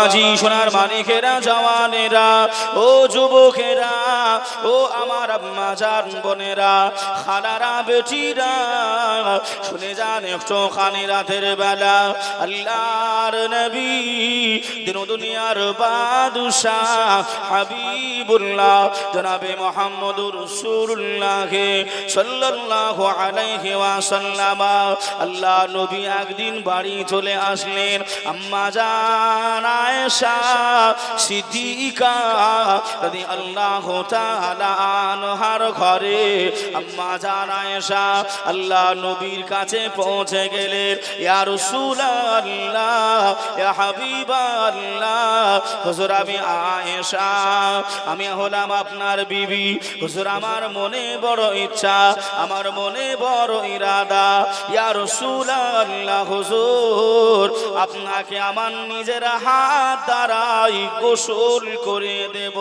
বাবাজি, সোনার মানিকেরা, জওয়ানেরা, ও যুবকেরা, ও আমার আম্মা জান বোনেরা, খালারা, বেটিরা, শুনে যান একটু খানি রাতের বেলা আল্লাহর নবী, দিন দুনিয়ার বাদশাহ হাবিবুল্লাহ জনাবে মুহাম্মদুর রাসূলুল্লাহ সাল্লাল্লাহু আলাইহি ওয়াসাল্লাম, আল্লাহ নবী একদিন বাড়ি চলে আসলেন। আম্মা জান আয়েশা সিদ্দিকা রাদিয়াল্লাহু তাআলা আনহার ঘরে আম্মা জান আয়েশা আল্লাহ নবীর কাছে পৌঁছে গেলেন। ইয়া রাসূলুল্লাহ, ইয়া হাবিবাল্লাহ, হুজুর আমি আয়েশা, আমি হলাম আপনার বিবি। হুজুর আমার মনে বড় ইচ্ছা, আমার মনে বড় ইরাদা, ইয়া রাসূলুল্লাহ, হুজুর আপনাকে আমার নিজের হাত দ্বারাই গোসল করে দেব।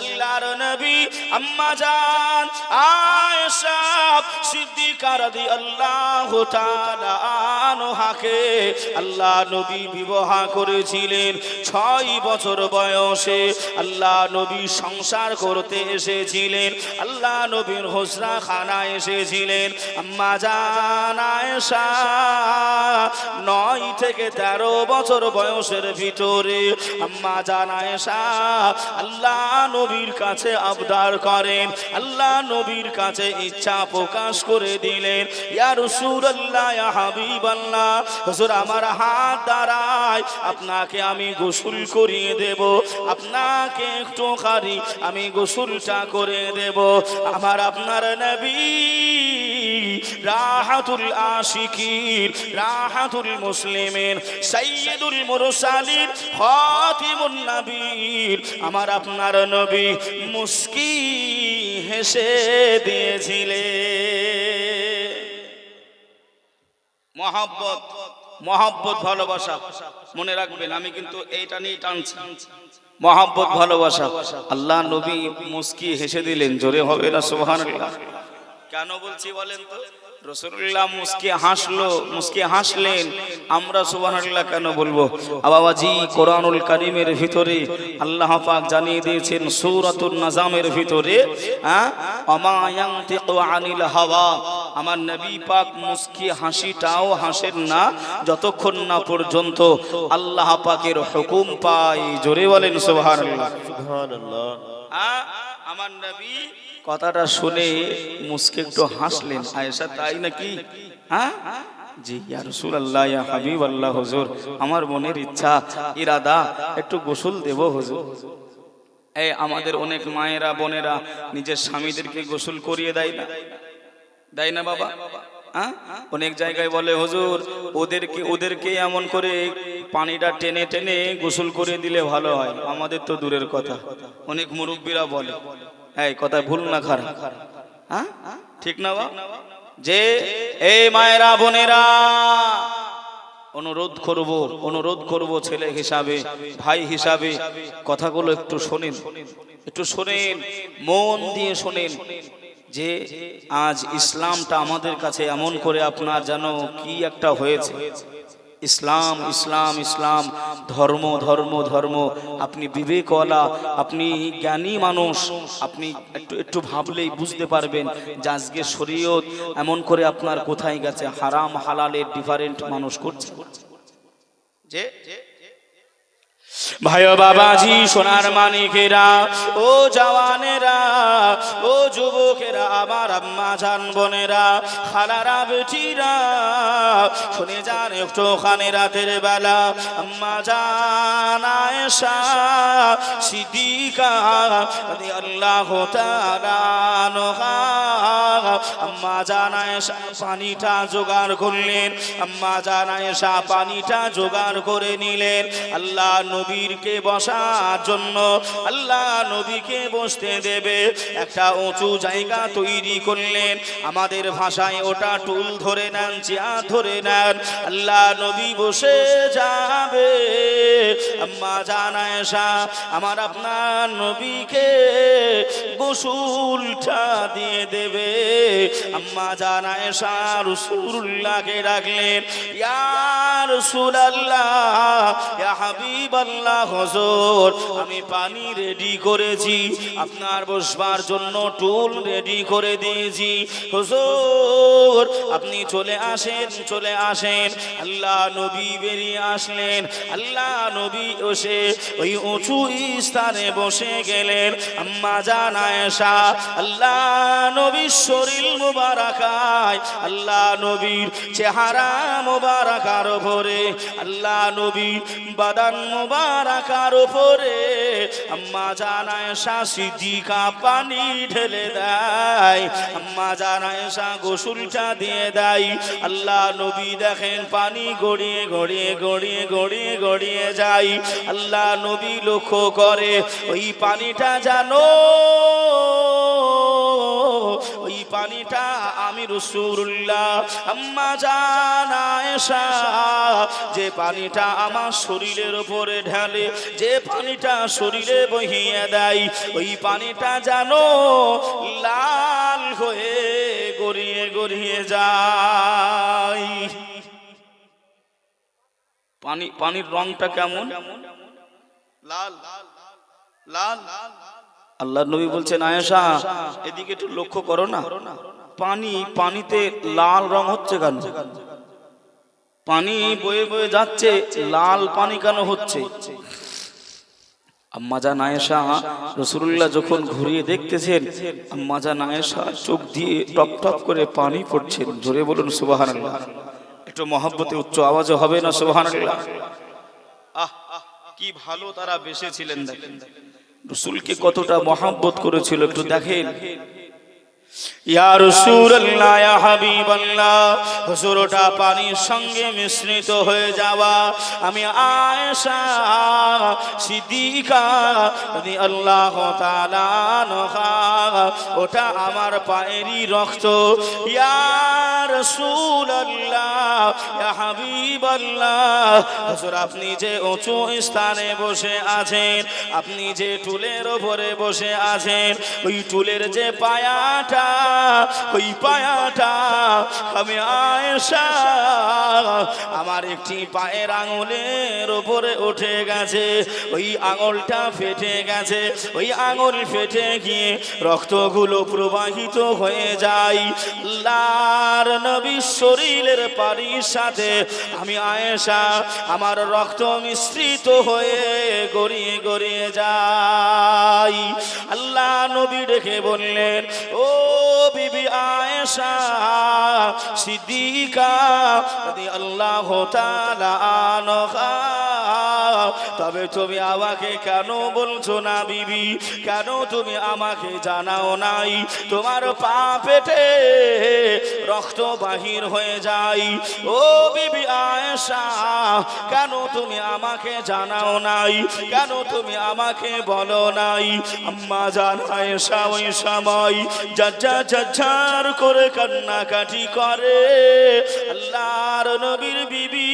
আল্লাহর নবী আম্মা জান আয়েশা সিদ্দিকা রাদিয়াল্লাহু তাআলা আনহাকে আল্লাহ নবী বিবাহ করেছিলেন 6 বছর বয়সে। আল্লাহ নবী সংসার করতে এসেছিলেন, আল্লাহ নবীর হুজরা খানায় এসেছিলেন। আম্মা জান আয়েশা 9 থেকে 13 বছর বয়সের ভিতরে আম্মা জান আয়েশা আল্লাহ নবীর কাছে আবদার করেন, আল্লাহ নবীর কাছে ইচ্ছা প্রকাশ করে দিলেন, ইয়া রাসূলুল্লাহ, ইয়া হাবিবাল্লাহ, হুজুর আমার হাত দ্বারায় আপনাকে আমি গোসল করিয়ে দেব, আপনাকে একটু খালি আমি গোসলটা করে দেব। আমার আপনার নবী রাহাতুল আশিকিন, রাহাতুল মুসলিমিন, সাইয়্যিদুল মুরসালিন, খাতিমুন নবীর আমার আপনার নবী মুস্কি হেসে দিয়েছিলেন। মহব্বত, মহব্বত, ভালোবাসা মনে রাখবেন, আমি কিন্তু এইটা নিয়ে টানছি, মহব্বত ভালোবাসা। আল্লাহ নবী মুস্কি হেসে দিলেন, জোরে হবে না সুবহানাল্লাহ? কেন বলছি বলেন তো? রাসূলুল্লাহ মুস্কি হাসলো, মুস্কি হাসলেন, আমরা সুবহানাল্লাহ কেন বলবো? বাবাজি, কোরআনুল কারীমের ভিতরে আল্লাহ পাক জানিয়ে দিয়েছেন সূরাতুন নাজামের ভিতরে, আমা ইয়ানতিকু আনিল হাওয়া, আমার নবী পাক মুস্কি হাসিটাও হাসেন না যতক্ষণ না পর্যন্ত আল্লাহ পাকের হুকুম পায়। জোরে বলেন সুবহানাল্লাহ। সুবহানাল্লাহ। আমার নবী কথাটা শুনে মুস্কি একটু হাসলেন। আয়েশা, তাই নাকি? জি ইয়া রাসূলুল্লাহ, ইয়া হাবিবাল্লাহ, হুজুর আমার মনের ইচ্ছা, ইরাদা, একটু গোসল দেব হুজুর। এই আমাদের অনেক মায়েরা বোনেরা নিজের স্বামীদেরকে গোসল করিয়ে দেয় না, দেয় না বাবা? অনেক জায়গায় বলে হুজুর ওদেরকে এমন করে পানিটা টেনে টেনে গোসল করে দিলে ভালো হয়। আমাদের তো দূরের কথা, অনেক মুরব্বীরা বলে। এই কথা ভুল না খারাপ? ঠিক না বা? যে এই মায়েরা বোনেরা, অনুরোধ করব ছেলে হিসাবে, ভাই হিসাবে, কথাগুলো একটু শোনেন, একটু শোনেন, মন দিয়ে শোনেন। যে আজ ইসলামটা আমাদের কাছে এমন করে আপনার যেন কি একটা হয়েছে। ইসলাম ইসলাম ইসলাম, ধর্ম ধর্ম ধর্ম। আপনি বিবেকওয়ালা, আপনি জ্ঞানী মানুষ, আপনি একটু ভাবলেই বুঝতে পারবেন যে আজকে শরীয়ত এমন করে আপনার কোথায় গেছে। হারাম হালালের ডিফারেন্ট মানুষ করছে। যে ভাই বাবাজি, সোনার মানিকেরা, ও জওয়ানেরা, ও যুবকেরা, আমার আম্মা জান বোনেরা, খালারা, বেটিরা, শুনে যান একটু খানি রাতের বেলা আম্মা জান আয়েশা সিদ্দিকা রাদিয়াল্লাহু তাআলা আনহা আম্মা জান আয়েশা পানিটা জোগাড় করলেন। আম্মা জান আয়েশা পানিটা জোগাড় করে নিলেন। আল্লাহ নবীরকে বসার জন্য, আল্লাহ নবীকে বসতে দেবে একটা উঁচু জায়গা তৈরি করলেন। আমাদের ভাষায় ওটা টুল ধরে নেন, চেয়ার ধরে নেন। আল্লাহ নবী বসে যাবে, আম্মা জান আয়েশা আমার আপনার নবীকে গোসলটা দিয়ে দেবে। আম্মা জান আয়েশা রাসূলুল্লাহকে ডাকলেন, ইয়া রাসূলুল্লাহ, ইয়া হাবিবাল্লাহ, হুজুর আমি পানি রেডি করেছি, আপনার বসবার জন্য টুল রেডি করে দিয়েছি, হুজুর আপনি চলে আসেন, চলে আসেন। আল্লাহ নবী বেরিয়ে আসলেন। আল্লাহ নবী বসে ওই উঁচু স্থানে বসে গেলেন। আম্মা জান আয়েশা আল্লাহ নবীর শরীর মুবারাকায়, আল্লাহ নবীর চেহারা মুবারাকার উপরে, আল্লাহ নবীর বাদান মুবারাকার উপরে আম্মা জান আয়েশা সিদ্দিকা পানি ঢেলে দেয়। আম্মা জান আয়েশা গোসলটা দিয়ে দেয়। আল্লাহ নবী দেখেন পানি গড়িয়ে গড়িয়ে গড়িয়ে গড়িয়ে গড়িয়ে যায়। আল্লাহ নবী লক্ষ্য করে ওই পানিটা জানো, ওই পানিটা আমি রাসূলুল্লাহ আম্মা জান আয়েশা যে পানিটা আমার শরীরের উপরে ঢালে, যে পানিটা শরীরে বহিয়ে দেয়, ওই পানিটা জানো লাল হয়ে গড়িয়ে গড়িয়ে যায়। পানির রংটা কেমন? লাল লাল। আল্লাহর নবী বলছেন, আয়েশা এদিকে একটু লক্ষ্য করো না, পানিতে লাল রং হচ্ছে কেন? পানি বয়ে বয়ে যাচ্ছে, লাল পানি কেন হচ্ছে? আম্মা জান আয়েশা রাসূলুল্লাহ যখন ঘুরিয়ে দেখতেছেন, আম্মা জান আয়েশা চোখ দিয়ে টপ টপ করে পানি পড়ছেন। জোরে বলুন সুবহানাল্লাহ। একটু মহব্বতে উচ্চ আওয়াজে হবে না সুবহানাল্লাহ? আহ কি ভালো তারা বেসেছিলেন, দেখেন রাসূলকে কতটা মহব্বত করেছিল একটু দেখেন। ইয়া রাসূলুল্লাহ, ইয়া হাবিবাল্লাহ, হুজুরটা পানির সঙ্গে মিশ্রিত হয়ে যাওয়া আমি আয়েশা সিদ্দিকা রাদিয়াল্লাহু তাআলা আনহা, ওটা আমার পায়েরই রক্ত। ইয়া রাসূলুল্লাহ, ইয়া হাবিবাল্লাহ, হুজুর আপনি যে উঁচু স্থানে বসে আছেন, আপনি যে টুলের উপরে বসে আছেন, ওই টুলের যে পায়াটা, ওই পায়াটা আমি আয়েশা আমার একটি পায়ের আঙুলের উপরে উঠে গেছে, ওই আঙুলটা ফেটে গেছে, ওই আঙুল ফেটে গিয়ে রক্তগুলো প্রবাহিত হয়ে যায়। আল্লাহর নবীর শরীরের পানির সাথে আমি আয়েশা আমার রক্ত মিশ্রিত হয়ে গড়িয়ে গড়িয়ে যায়। আল্লাহ নবী ডেকে বললেন, ও বিবি আয়েশা সিদ্দিকা রাদিয়াল্লাহু তাআলা আনহা, তবে তুমি আমাকে কেন বলছো না বিবি? কেন তুমি আমাকে জানাও নাই? তোমার পা পেটে রক্ত বাহির হয়ে যায়। ও বিবি আয়েশা, কেন তুমি আমাকে জানাও নাই? কেন তুমি আমাকে বলো নাই? আম্মা জান আয়েশা ওই সময় ঝরঝর করে কান্নাকাটি করে। আল্লাহর নবীর বিবি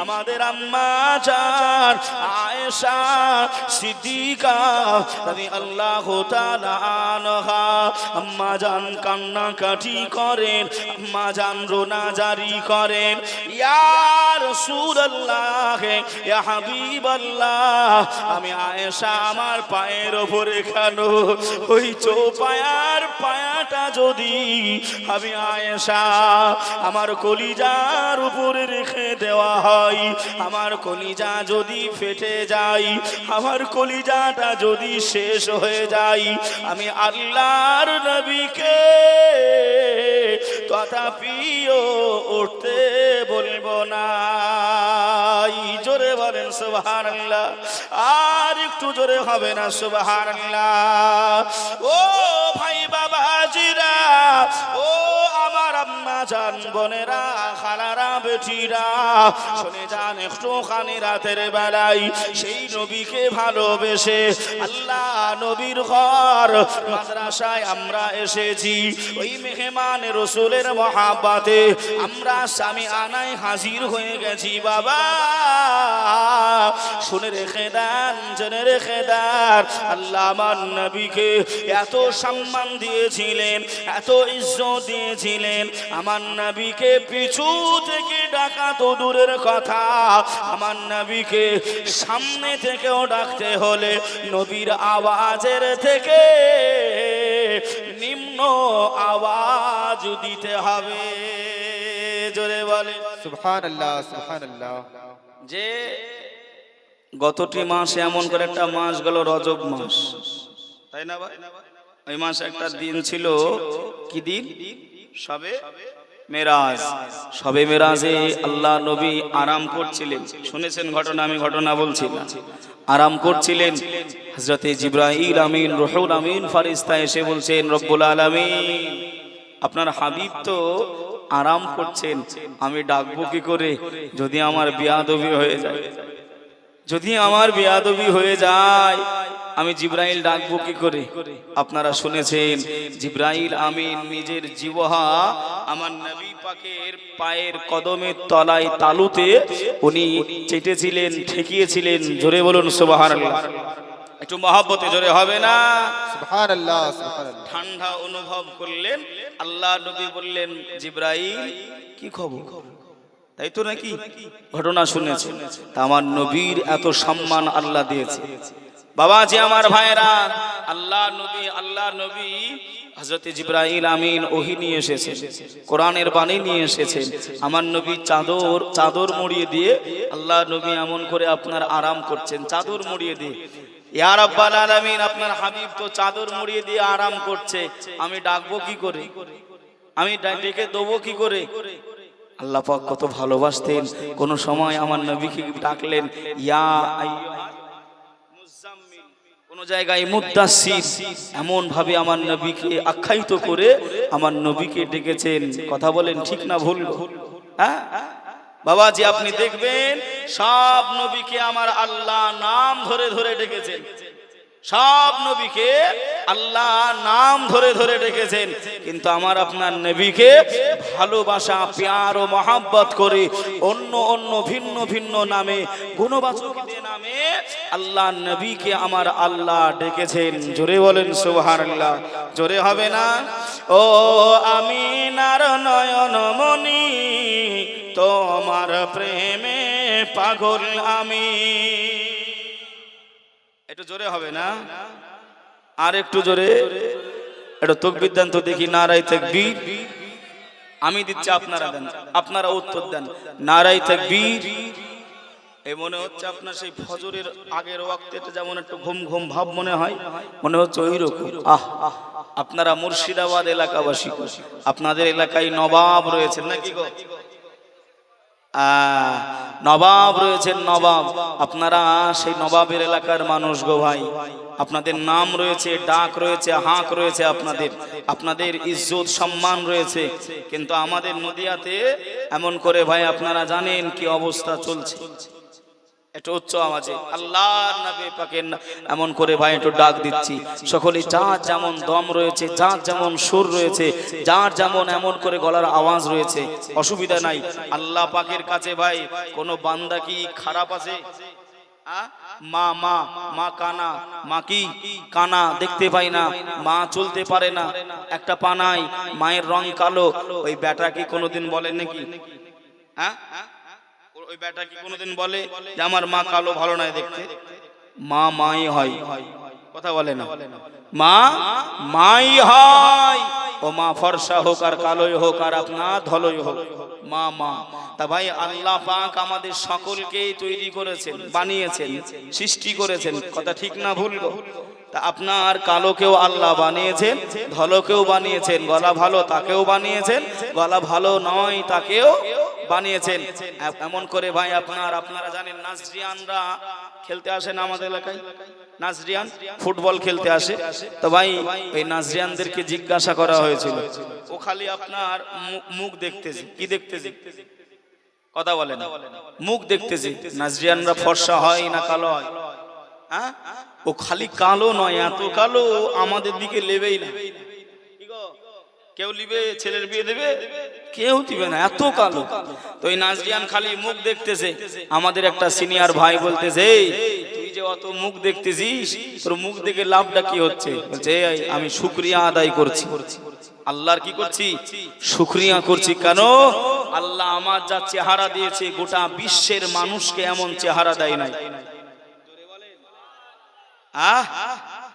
আমাদের আম্মা জান আয়েশা সিদ্দিকা রাদিয়াল্লাহু তাআলা আনহা, আম্মা জান কান্নাকাটি করেন, আম্মা জান রোনা জারি করেন। ইয়া রাসূলুল্লাহ, ইয়া হাবিবাল্লাহ, আমি আয়েশা আমার পায়ের উপরে কেন ওই চৌপায়ার পায়াটা যদি আমি আয়েশা আমার কলিজার উপরে রেখে দেওয়া হয়, আমার কলিজা যদি ফেটে যায়, আমার কলিজাটা যদি শেষ হয়ে যায়, আমি আল্লাহর নবীকে তথাপিও উঠতে বলবো না। জোরে বলেন সুবহানাল্লাহ, আর একটু জোরে হবে না সুবহানাল্লাহ? ও ভাই বাবাজিরা, ও আমার আম্মা জান বোনেরা, খালারা, বেটিরা, শুনে যান একটু খানি রাতের বেলায় সেই নবীকে ভালোবেসে আল্লাহ নবীর ঘর মাদ্রাসায় আমরা এসেছি। ওই মেহমান রসুলের মহাব্বতে আমরা স্বামী আনায় হাজির হয়ে গেছি। বাবা শুনে রেখে দেন, জেনে রেখে দেন, আল্লাহ আমার নবীকে এত সম্মান দিয়েছিলেন, এত ইজ্জত দিয়েছিলেন। আমার নবীকে পিছু থেকে ডাকা তো দূরের কথা, আমার নবীকে সামনে থেকেও ডাকতে হলে নবীর আওয়াজের থেকে নিম্ন আওয়াজ দিতে হবে। জোরে বলে সুবহানাল্লাহ, সুবহানাল্লাহ। যে গতটি মাসে এমন করে একটা মাস গেল, রজব মাস, তাই না ভাই? ওই মাসে একটা দিন ছিল, কি দিন? সবে মেরাজ। সবে মেরাজে আল্লাহ নবী আরাম করছিলেন। শুনেছেন ঘটনা? আমি ঘটনা বলছি না। আরাম করছিলেন, হযরতে জিবরাইল আমিন, রুহুল আমিন ফেরেশতা এসে বলছেন, রব্বুল আলামিন আপনার হাবিব তো আরাম করছেন, আমি ডাকবো কি করে? যদি আমার বিয়াদবি হয়ে যায়, যদি আমার বিয়াদবি হয়ে যায়, আমি জিবরাইল ডাকবো কি করে? আপনারা শুনেছেন জিবরাইল আমিন নিজের জিহ্বা আমার নবী পাকের পায়ের কদমের তলায় তালুতে উনি চেটেছিলেন, ঠেকিয়েছিলেন। জোরে বলুন সুবহানাল্লাহ। একটু মহব্বতে জোরে হবে না? সুবহানাল্লাহ, সুবহানাল্লাহ। ঠান্ডা অনুভব করলেন। আল্লাহ নবী বললেন, জিবরাইল কি খবর? তাই তো নাকি? ঘটনা শুনেছেন। আমার নবীর এত সম্মান আল্লাহ দিয়েছে। বাবাজি আমার ভাইরা, আল্লাহ নবী হযরত জিবরাইল আমিন ওহী নিয়ে এসেছেন, কোরআনের বাণী নিয়ে এসেছেন। আমার নবী চাদর মুড়িয়ে দিয়ে, আল্লাহ নবী এমন করে আপনার আরাম করছেন, চাদর মুড়িয়ে দিয়ে। ইয়া রাব্বাল আলামিন, আপনার হাবিব তো চাদর মুড়িয়ে দিয়ে আরাম করছে, আমি ডাকবো কি করে? আমি ডেকে দেবো কি করে? আল্লাহ পাক কত ভালোবাসতেন। কোন সময় আমার নবীকে ডাকলেন ইয়া আইয়ুহাল মুজাম্মিল, কোন জায়গায় মুদ্দাসসির, এমন ভাবে আমার নবীকে আখ্যায়িত করে আমার নবীকে ডেকেছেন। কথা বলেন ঠিক না ভুল? হ্যাঁ বাবাজি, আপনি দেখবেন সব নবীকে আমার আল্লাহ নাম ধরে ধরে ডেকেছেন, সব নবীকে আল্লাহ নাম ধরে ধরে ডেকেছেন। কিন্তু আমার আপনার নবীকে ভালোবাসা, প্যার ও মহব্বত করে অন্য অন্য ভিন্ন ভিন্ন নামে, গুণবাচক নামে আল্লাহ নবীকে আমার আল্লাহ ডেকেছেন। জোরে বলেন সুবহানাল্লাহ। জোরে হবে না? ও আমিনার নয়ন মনি, তোমার প্রেমে পাগল আমি। একটু জোরে হবে না? আর একটু জোরে, একটু তাকবীর দেন তো দেখি। নারায়ে তাকবীর। আমি দিচ্ছি, আপনারা দেন, আপনারা উত্তর দেন। নারায়ে তাকবীর। এই মনে হচ্ছে আপনার সেই ফজরের আগের ওয়াক্তে যেমন একটু ঘুম ঘুম ভাব মনে হয়, মনে হচ্ছে ওই রকম। আপনারা মুর্শিদাবাদ এলাকাবাসী, আপনাদের এলাকায় নবাব রয়েছেন নাকি গো? নবাব রয়েছেন, নবাব। আপনারা সেই নবাবের এলাকার মানুষ গো ভাই। আপনাদের নাম রয়েছে, ডাক রয়েছে, হাঁক রয়েছে, আপনাদের ইজ্জত সম্মান রয়েছে। কিন্তু আমাদের নদিয়াতে এমন করে ভাই, আপনারা জানেন কি অবস্থা চলছে। একটু উচ্চ আওয়াজে আল্লাহর নবী পাকের এমন করে ভাই একটু ডাক দিচ্ছি। সকলে যার যেমন দম রয়েছে, যার যেমন সুর রয়েছে, যার যেমন এমন করে গলার আওয়াজ রয়েছে, অসুবিধা নাই। আল্লাহ পাকের কাছে ভাই কোনো বান্দা কি খারাপ আছে? মা মা মা কানা, মা কি কানা, দেখতে পাই না, মা চলতে পারে না, একটা পা নাই, মায়ের রং কালো, ওই বেটা কি কোনোদিন বলে নাকি? হ্যাঁ, ওই বেটা কি কোনোদিন বলে যে আমার মা কালো, ভালো নয় দেখতে? মা মাই হয়, কথা বলে না? মা মাই হয়। ও মা ফর্সা হোক আর কালোই হোক আর আপনার ধলোই হোক, মা মা। তা ভাই আল্লাহ পাক আমাদের সকলকেই তৈরি করেছেন, বানিয়েছেন, সৃষ্টি করেছেন। কথা ঠিক না ভুল? তা আপনার কালোকেও আল্লাহ বানিয়েছেন, ধলোকেও বানিয়েছেন, গলা ভালো তাকেও বানিয়েছেন, গলা ভালো নয় তাকেও বানিয়েছেন। এমন করে ভাই আপনারা জানেন নাজরিয়ানরা খেলতে আসেন আমাদের এলাকায়, নাজরিয়ান ফুটবল খেলতে আসে। তো ভাই ওই নাজরিয়ানদেরকে জিজ্ঞাসা করা হয়েছিল, ও খালি আপনার মুখ দেখতেছে, কি দেখতেছে? কথা বলেন, মুখ দেখতেছে। নাজরিয়ানরা ফর্সা হয় না কালো হয়? হ্যাঁ, ও খালি কালো নয়, এত কালো আমাদের দিকে লেবেই না। কেউ লিবে ছেলের বিয়ে দেবে, কেউ দিবে না, এত কালো। তো ওই নাজরিয়ান খালি মুখ দেখতেছে, আমাদের একটা সিনিয়র ভাই বলতেছে, এই তুই যে অত মুখ দেখতেছিস, তোর মুখ দেখে লাভটা কি হচ্ছে? বলছে এই আমি শুকরিয়া আদায় করছি, আল্লাহর কি করছি? শুকরিয়া করছি। কেন? আল্লাহ আমার যা চেহারা দিয়েছে গোটা বিশ্বের মানুষকে এমন চেহারা দেয় নাই।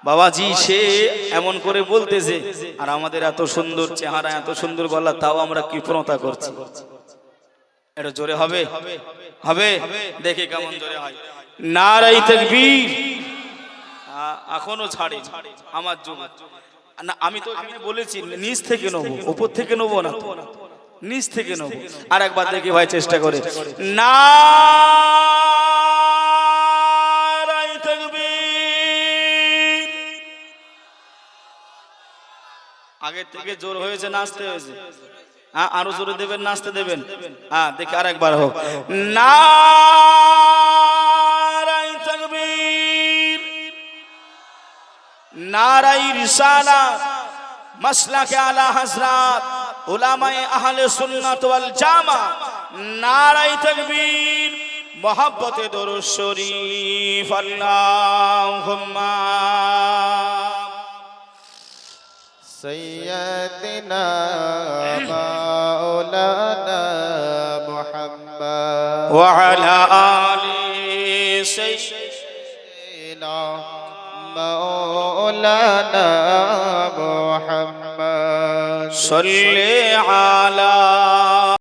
বাবাজি সে এমন করে বলতেছে, আর আমাদের এত সুন্দর চেহারা, এত সুন্দর গলা, তাও আমরা কৃপণতা করছি। এটা জোরে হবে? হবে, দেখে কেমন জোরে হয়। নারায়ে তাকবীর। এখনো ছাড়ে আমার যুগ না। আমি তো এখানে বলেছি নিচ থেকে নেবো, উপর থেকে নেবো না, নিচ থেকে নেবো। আর একবার দেখি ভাই, চেষ্টা করে। নারায়ে তাকবীর। আগের থেকে জোর হয়েছে, নাচতে হয়েছে। আরো জোরে দেবেন, নাচতে দেবেন। দেখি আর একবার হোক। নারায়ে তাকবীর। নারায়ে রিসালাত, মাসলাকে আলা হযরত উলামায়ে আহলে সুন্নাত ওয়াল জামাত। নারায়ে তাকবীর। মুহাব্বতে দরুদ শরীফ। আল্লাহুম্মা سيدنا مولانا محمد وعلى آل سيدنا مولانا محمد صل على